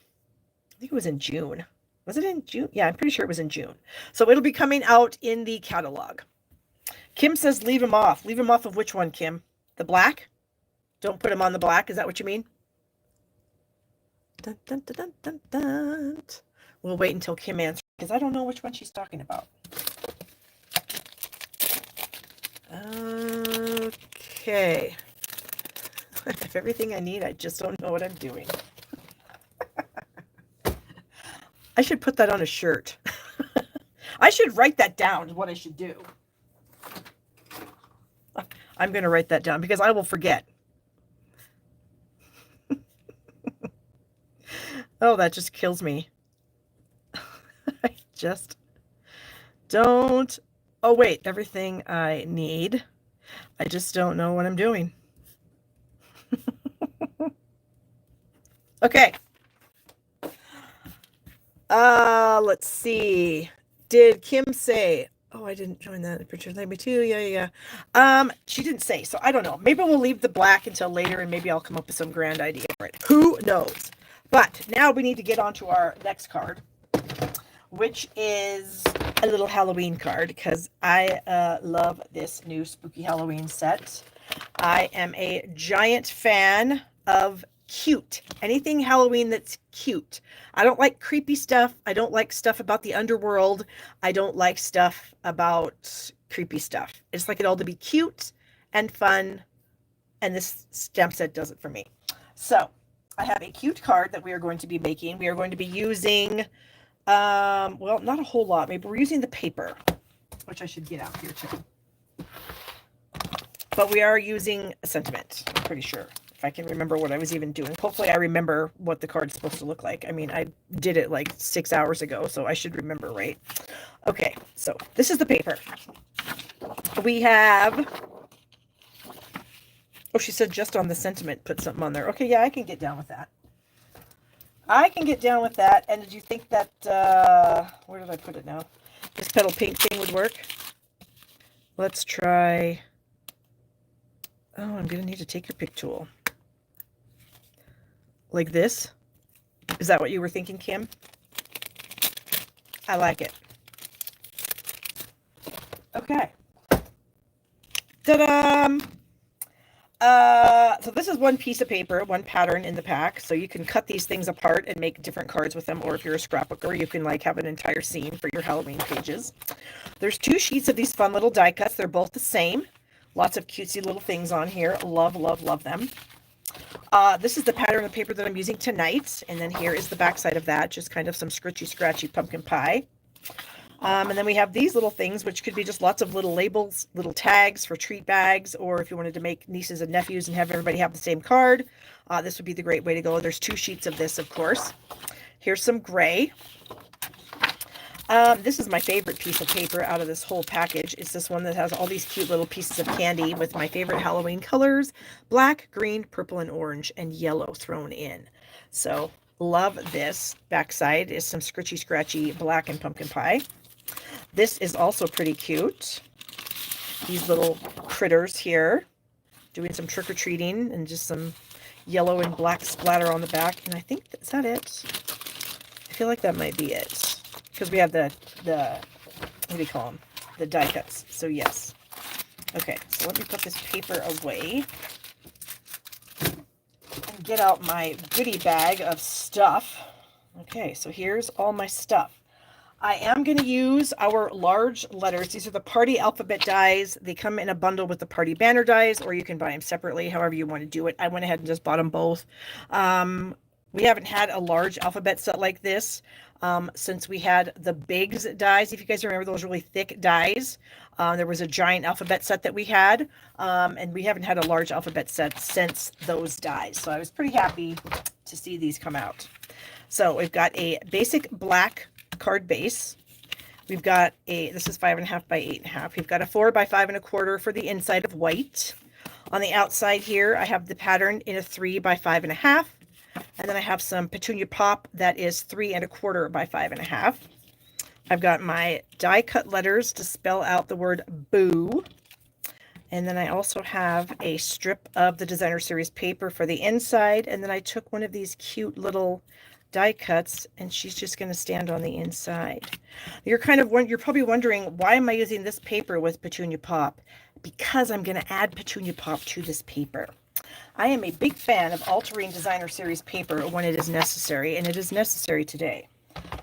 think it was in June. Was it in June? Yeah, I'm pretty sure it was in June. So it'll be coming out in the catalog. Kim says leave them off. Leave them off of which one, Kim? The black? Don't put them on the black. Is that what you mean? Dun, dun, dun, dun, dun, dun. We'll wait until Kim answers because I don't know which one she's talking about. Okay. I have everything I need. I just don't know what I'm doing. I should put that on a shirt. I should write that down is what I should do. I'm going to write that down because I will forget. Oh, that just kills me. I just don't. Oh, wait. Everything I need. I just don't know what I'm doing. Okay. Let's see. Did Kim say, oh, I didn't join that picture. Let me too. Yeah. She didn't say, so I don't know. Maybe we'll leave the black until later and maybe I'll come up with some grand idea for it. Who knows? But now we need to get on to our next card, which is a little Halloween card because I love this new Spooky Halloween set. I am a giant fan of cute. Anything Halloween that's cute. I don't like creepy stuff. I don't like stuff about the underworld. I don't like stuff about creepy stuff. I just like it all to be cute and fun. And this stamp set does it for me. So I have a cute card that we are going to be making. We are going to be using, well, not a whole lot. Maybe we're using the paper, which I should get out here too. But we are using a sentiment, I'm pretty sure. If I can remember what I was even doing. Hopefully I remember what the card's supposed to look like. I mean, I did it like 6 hours ago, so I should remember, right? Okay, so this is the paper. We have, oh, she said just on the sentiment, put something on there. Okay, yeah, I can get down with that. I can get down with that. And did you think that, where did I put it now? This petal paint thing would work? Let's try, oh, I'm going to need to take your pick tool. Like this? Is that what you were thinking, Kim? I like it. Okay. Ta-da! So this is one piece of paper, one pattern in the pack. So you can cut these things apart and make different cards with them. Or if you're a scrapbooker, you can like have an entire scene for your Halloween pages. There's 2 sheets of these fun little die cuts. They're both the same. Lots of cutesy little things on here. Love, love, love them. This is the pattern of paper that I'm using tonight. And then here is the back side of that. Just kind of some scritchy, scratchy pumpkin pie. And then we have these little things, which could be just lots of little labels, little tags for treat bags, or if you wanted to make nieces and nephews and have everybody have the same card, this would be the great way to go. There's 2 sheets of this, of course. Here's some gray. This is my favorite piece of paper out of this whole package. It's this one that has all these cute little pieces of candy with my favorite Halloween colors, black, green, purple, and orange, and yellow thrown in. So love this. Backside is some scritchy, scratchy black and pumpkin pie. This is also pretty cute. These little critters here doing some trick-or-treating and just some yellow and black splatter on the back. And I think, is that it? I feel like that might be it. Because we have the, what do you call them? The die cuts. So yes. Okay, so let me put this paper away and get out my goodie bag of stuff. Okay, so here's all my stuff. I am going to use our large letters. These are the party alphabet dies. They come in a bundle with the party banner dies, or you can buy them separately, however you want to do it. I went ahead and just bought them both. We haven't had a large alphabet set like this since we had the Bigs dies. If you guys remember those really thick dies, there was a giant alphabet set that we had, and we haven't had a large alphabet set since those dies. So I was pretty happy to see these come out. So we've got a basic black card base. We've got a, this is 5.5 by 8.5. We've got a 4 by 5.25 for the inside of white. On the outside here, I have the pattern in a 3 by 5.5. And then I have some petunia pop that is 3.25 by 5.5. I've got my die cut letters to spell out the word boo. And then I also have a strip of the designer series paper for the inside. And then I took one of these cute little die cuts, and she's just going to stand on the inside. You're probably wondering, why am I using this paper with petunia pop? Because I'm going to add petunia pop to this paper. I am a big fan of altering designer series paper when it is necessary, and it is necessary today.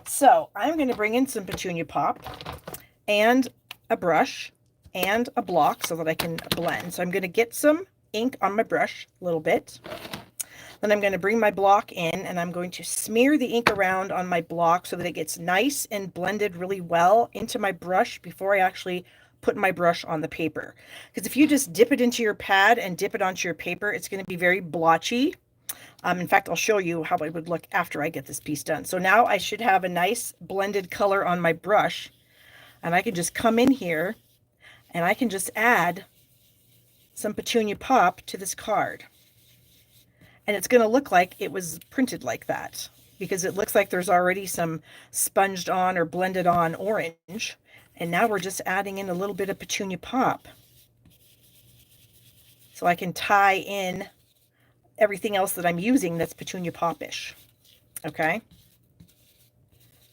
So I'm going to bring in some petunia pop and a brush and a block so that I can blend. So I'm going to get some ink on my brush a little bit. Then I'm going to bring my block in, and I'm going to smear the ink around on my block so that it gets nice and blended really well into my brush before I actually put my brush on the paper. Because if you just dip it into your pad and dip it onto your paper, it's going to be very blotchy. In fact, I'll show you how it would look after I get this piece done. So now I should have a nice blended color on my brush, and I can just come in here and I can just add some petunia pop to this card. And it's going to look like it was printed like that, because it looks like there's already some sponged on or blended on orange. And now we're just adding in a little bit of petunia pop, so I can tie in everything else that I'm using that's petunia pop-ish. Okay.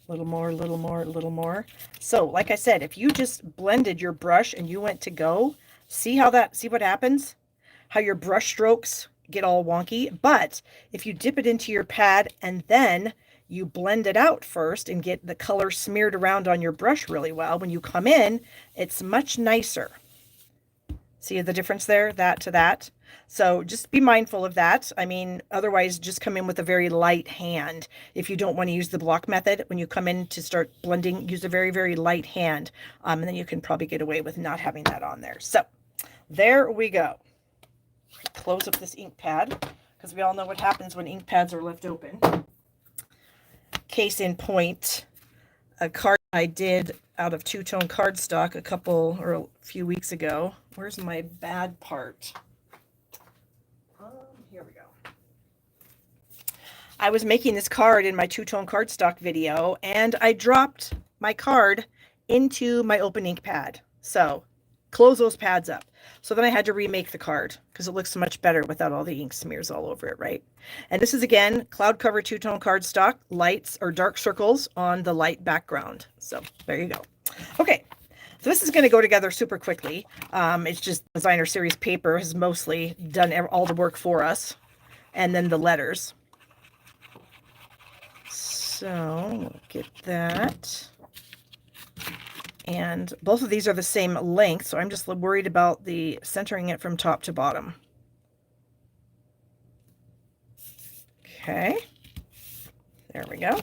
A little more, a little more, a little more. So like I said, if you just blended your brush and you went to go, see what happens? How your brush strokes get all wonky. But if you dip it into your pad and then you blend it out first and get the color smeared around on your brush really well, when you come in, it's much nicer. See the difference there, that to that? So just be mindful of that. I mean, otherwise just come in with a very light hand. If you don't want to use the block method, when you come in to start blending, use a very, very light hand. And then you can probably get away with not having that on there. So there we go. Close up this ink pad because we all know what happens when ink pads are left open. Case in point, a card I did out of two-tone cardstock a few weeks ago. Where's my bad part? Here we go. I was making this card in my two-tone cardstock video, and I dropped my card into my open ink pad. So close those pads up. So then I had to remake the card because it looks so much better without all the ink smears all over it, right? And this is, again, cloud cover two-tone cardstock, lights or dark circles on the light background. So there you go. Okay, so this is going to go together super quickly. It's just Designer Series paper has mostly done all the work for us. And then the letters. So we'll get that. And both of these are the same length, so I'm just worried about the centering it from top to bottom. Okay, there we go.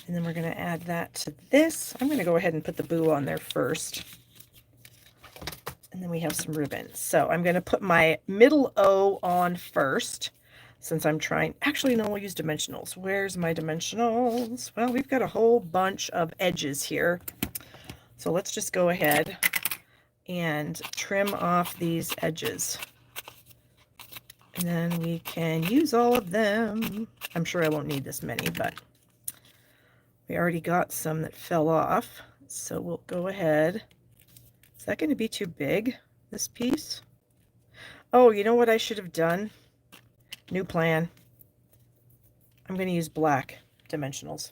And then we're going to add that to this. I'm going to go ahead and put the boo on there first. And then we have some ribbon. So I'm going to put my middle O on first. Since I'm trying, actually, no, we'll use dimensionals. Where's my dimensionals? Well, we've got a whole bunch of edges here. So let's just go ahead and trim off these edges. And then we can use all of them. I'm sure I won't need this many, but we already got some that fell off. So we'll go ahead. Is that going to be too big, this piece? Oh, you know what I should have done? New plan. I'm going to use black dimensionals.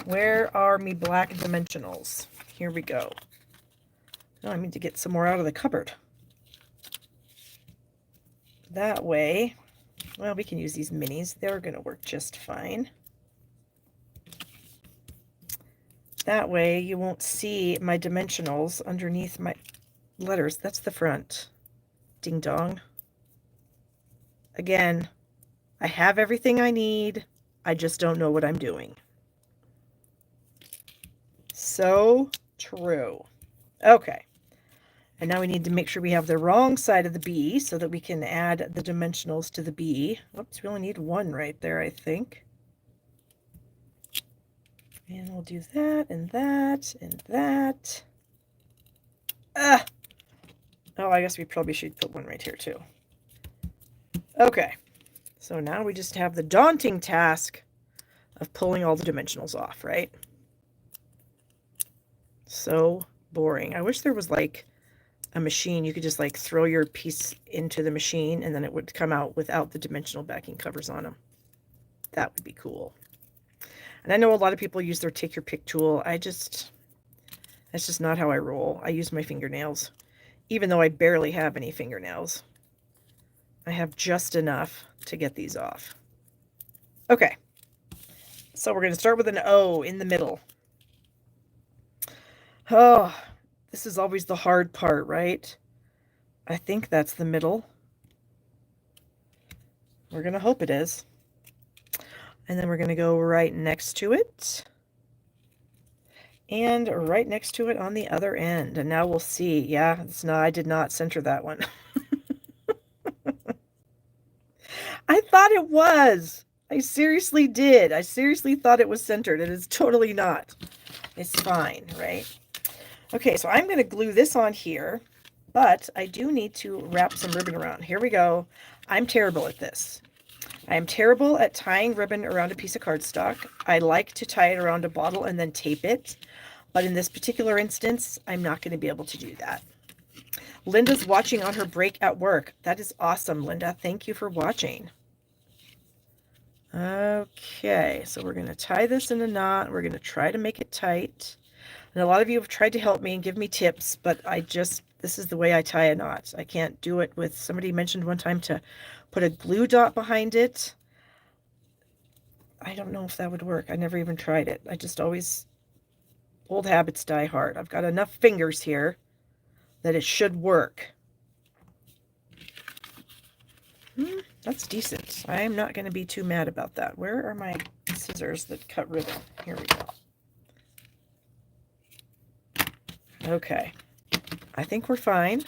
Where are me black dimensionals? Here we go. Now I need to get some more out of the cupboard. That way, well, we can use these minis. They're going to work just fine. That way you won't see my dimensionals underneath my letters. That's the front. Ding dong. Again, I have everything I need. I just don't know what I'm doing. So true. Okay. And now we need to make sure we have the wrong side of the B so that we can add the dimensionals to the B. Oops, we only need one right there, I think. And we'll do that and that and that. Oh, I guess we probably should put one right here too. Okay, so now we just have the daunting task of pulling all the dimensionals off, right? So boring. I wish there was like a machine you could just like throw your piece into the machine and then it would come out without the dimensional backing covers on them. That would be cool. And I know a lot of people use their take your pick tool. That's just not how I roll. I use my fingernails, even though I barely have any fingernails. I have just enough to get these off. Okay, so we're going to start with an O in the middle. Oh, this is always the hard part, right? I think that's the middle. We're going to hope it is. And then we're going to go right next to it. And right next to it on the other end. And now we'll see. Yeah, I did not center that one. I thought it was. I seriously did. I seriously thought it was centered. It is totally not. It's fine, right? Okay, so I'm going to glue this on here, but I do need to wrap some ribbon around. Here we go. I'm terrible at this. I am terrible at tying ribbon around a piece of cardstock. I like to tie it around a bottle and then tape it, but in this particular instance, I'm not going to be able to do that. Linda's watching on her break at work. That is awesome, Linda. Thank you for watching. Okay, so we're going to tie this in a knot. We're going to try to make it tight. And a lot of you have tried to help me and give me tips, but this is the way I tie a knot. I can't do it with, somebody mentioned one time to put a glue dot behind it. I don't know if that would work. I never even tried it. I just always, old habits die hard. I've got enough fingers here that it should work. That's decent. I am not going to be too mad about that. Where are my scissors that cut ribbon? Here we go. Okay. I think we're fine.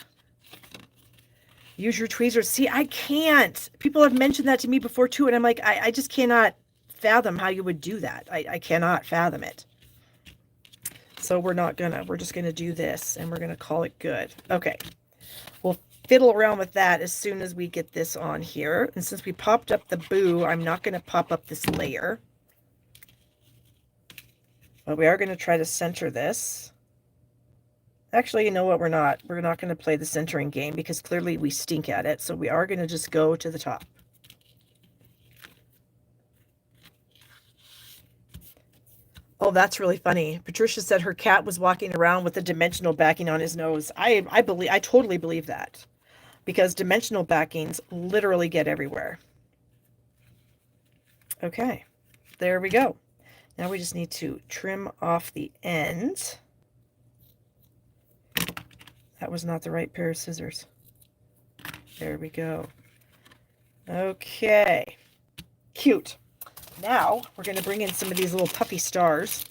Use your tweezers. See, I can't. People have mentioned that to me before too, and I'm like, I just cannot fathom how you would do that. I cannot fathom it. So we're just gonna do this, and we're gonna call it good. Okay. We'll fiddle around with that as soon as we get this on here. And since we popped up the boo, I'm not gonna pop up this layer. But we are gonna try to center this. Actually, you know what? We're not going to play the centering game because clearly we stink at it. So we are going to just go to the top. Oh, that's really funny. Patricia said her cat was walking around with a dimensional backing on his nose. I totally believe that because dimensional backings literally get everywhere. Okay, there we go. Now we just need to trim off the ends. That was not the right pair of scissors. There we go. Okay. Cute. Now we're going to bring in some of these little puffy stars.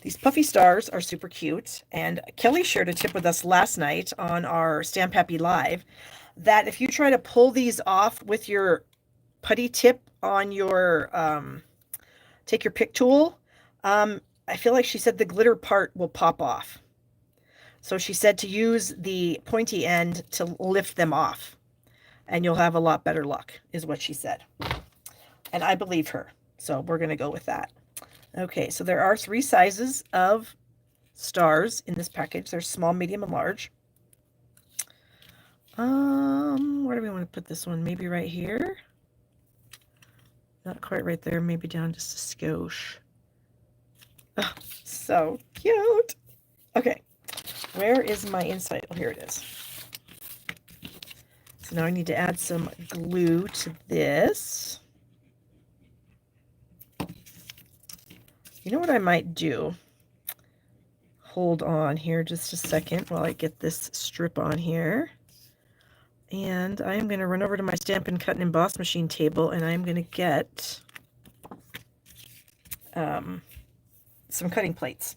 These puffy stars are super cute. And Kelly shared a tip with us last night on our Stamp Happy Live that if you try to pull these off with your putty tip on your, take your pick tool, I feel like she said the glitter part will pop off. So she said to use the pointy end to lift them off, and you'll have a lot better luck, is what she said. And I believe her, so we're going to go with that. Okay, so there are 3 sizes of stars in this package. There's small, medium, and large. Where do we want to put this one? Maybe right here? Not quite right there, maybe down just a skosh. Oh, so cute. Okay. Where is my inside? Oh, here it is. So now I need to add some glue to this. You know what I might do? Hold on here just a second while I get this strip on here. And I am going to run over to my Stampin' Cut and Emboss machine table, and I'm going to get some cutting plates.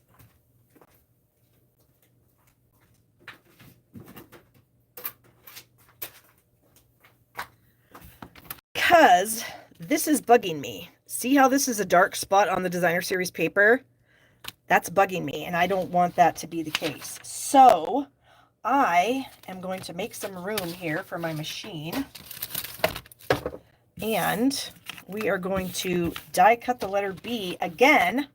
Because this is bugging me. See how this is a dark spot on the Designer Series paper? That's bugging me, and I don't want that to be the case. So I am going to make some room here for my machine, and we are going to die cut the letter B again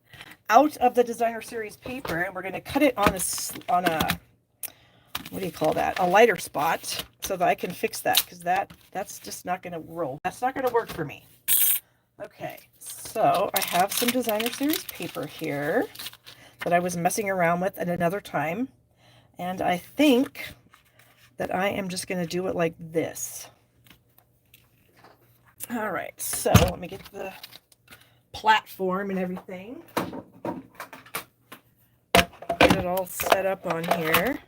out of the Designer Series paper, and we're going to cut it on a what do you call that? A lighter spot, so that I can fix that, because that's just not going to roll. That's not going to work for me. Okay, so I have some Designer Series paper here that I was messing around with at another time, and I think that I am just going to do it like this. All right, so let me get the platform and everything. Get it all set up on here.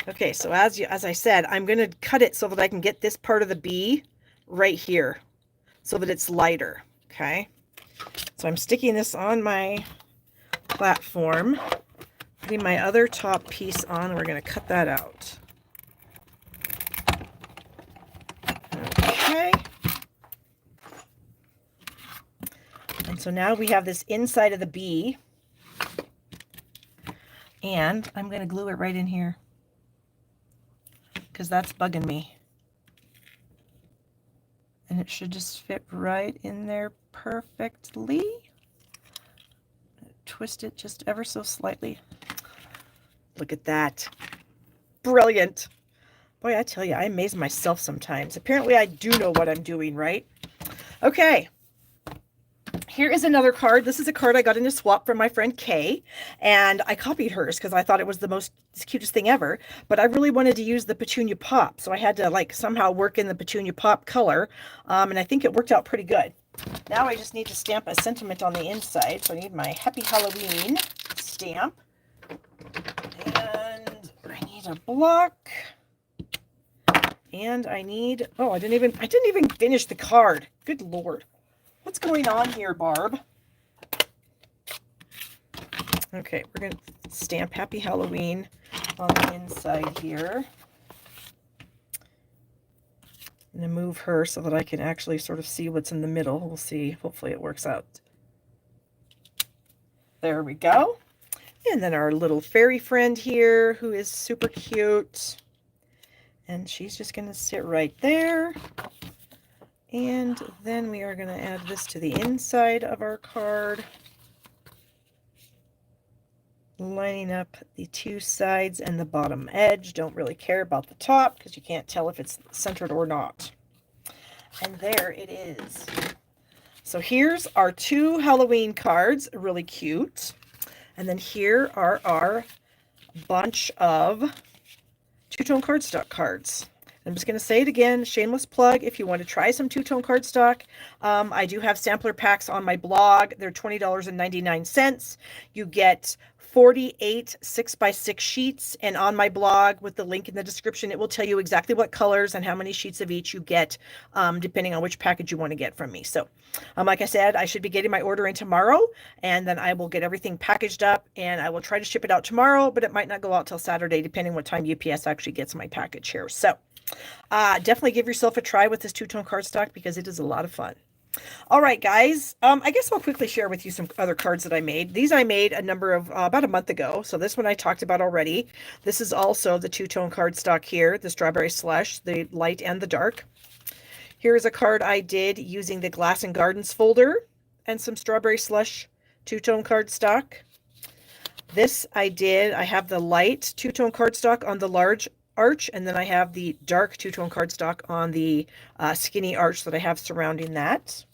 Okay, so as I said, I'm going to cut it so that I can get this part of the B right here so that it's lighter, okay? So I'm sticking this on my platform, putting my other top piece on, and we're going to cut that out. Okay. And so now we have this inside of the B, and I'm going to glue it right in here, because that's bugging me. And it should just fit right in there perfectly. Twist it just ever so slightly. Look at that. Brilliant. Boy, I tell you, I amaze myself sometimes. Apparently I do know what I'm doing, right? Okay. Here is another card. This is a card I got in a swap from my friend Kay, and I copied hers because I thought it was the cutest thing ever, but I really wanted to use the Petunia Pop, so I had to like somehow work in the Petunia Pop color, and I think it worked out pretty good. Now I just need to stamp a sentiment on the inside, so I need my Happy Halloween stamp, and I need another block. And I need, oh, I didn't even finish the card. Good Lord. What's going on here, Barb? Okay, we're going to stamp Happy Halloween on the inside here. I'm going to move her so that I can actually sort of see what's in the middle. We'll see. Hopefully it works out. There we go. And then our little fairy friend here, who is super cute. And she's just going to sit right there. And then we are going to add this to the inside of our card, lining up the two sides and the bottom edge. Don't really care about the top because you can't tell if it's centered or not. And there it is. So here's our 2 Halloween cards, really cute. And then here are our bunch of two-tone cardstock cards. I'm just going to say it again, shameless plug. If you want to try some two-tone cardstock, I do have sampler packs on my blog. They're $20.99. You get 48 6x6 sheets, and on my blog with the link in the description, it will tell you exactly what colors and how many sheets of each you get, depending on which package you want to get from me. So like I said, I should be getting my order in tomorrow, and then I will get everything packaged up, and I will try to ship it out tomorrow, but it might not go out till Saturday, depending what time UPS actually gets my package here. So definitely give yourself a try with this two-tone cardstock because it is a lot of fun. All right, guys, I guess I'll quickly share with you some other cards that I made. These I made a number of, about a month ago. So this one I talked about already. This is also the two-tone cardstock here, the Strawberry Slush, the light and the dark. Here is a card I did using the Glass and Gardens folder and some Strawberry Slush two-tone cardstock. This I have the light two-tone cardstock on the large arch, and then I have the dark two-tone cardstock on the skinny arch that I have surrounding that.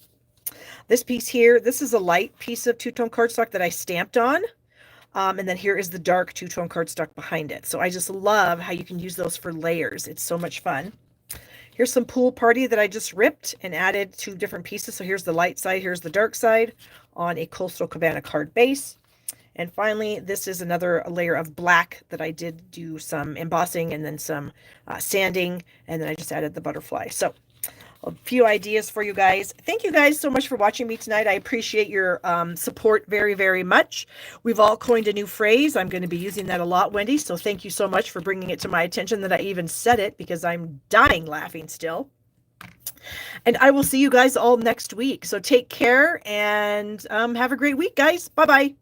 This piece here, this is a light piece of two-tone cardstock that I stamped on, and then here is the dark two-tone cardstock behind it. So I just love how you can use those for layers. It's so much fun. Here's some Pool Party that I just ripped and added 2 different pieces. So here's the light side, here's the dark side on a Coastal Cabana card base. And finally, this is another layer of black that I did do some embossing and then some sanding, and then I just added the butterfly. So a few ideas for you guys. Thank you guys so much for watching me tonight. I appreciate your support very, very much. We've all coined a new phrase. I'm going to be using that a lot, Wendy, so thank you so much for bringing it to my attention that I even said it, because I'm dying laughing still. And I will see you guys all next week. So take care and have a great week, guys. Bye-bye.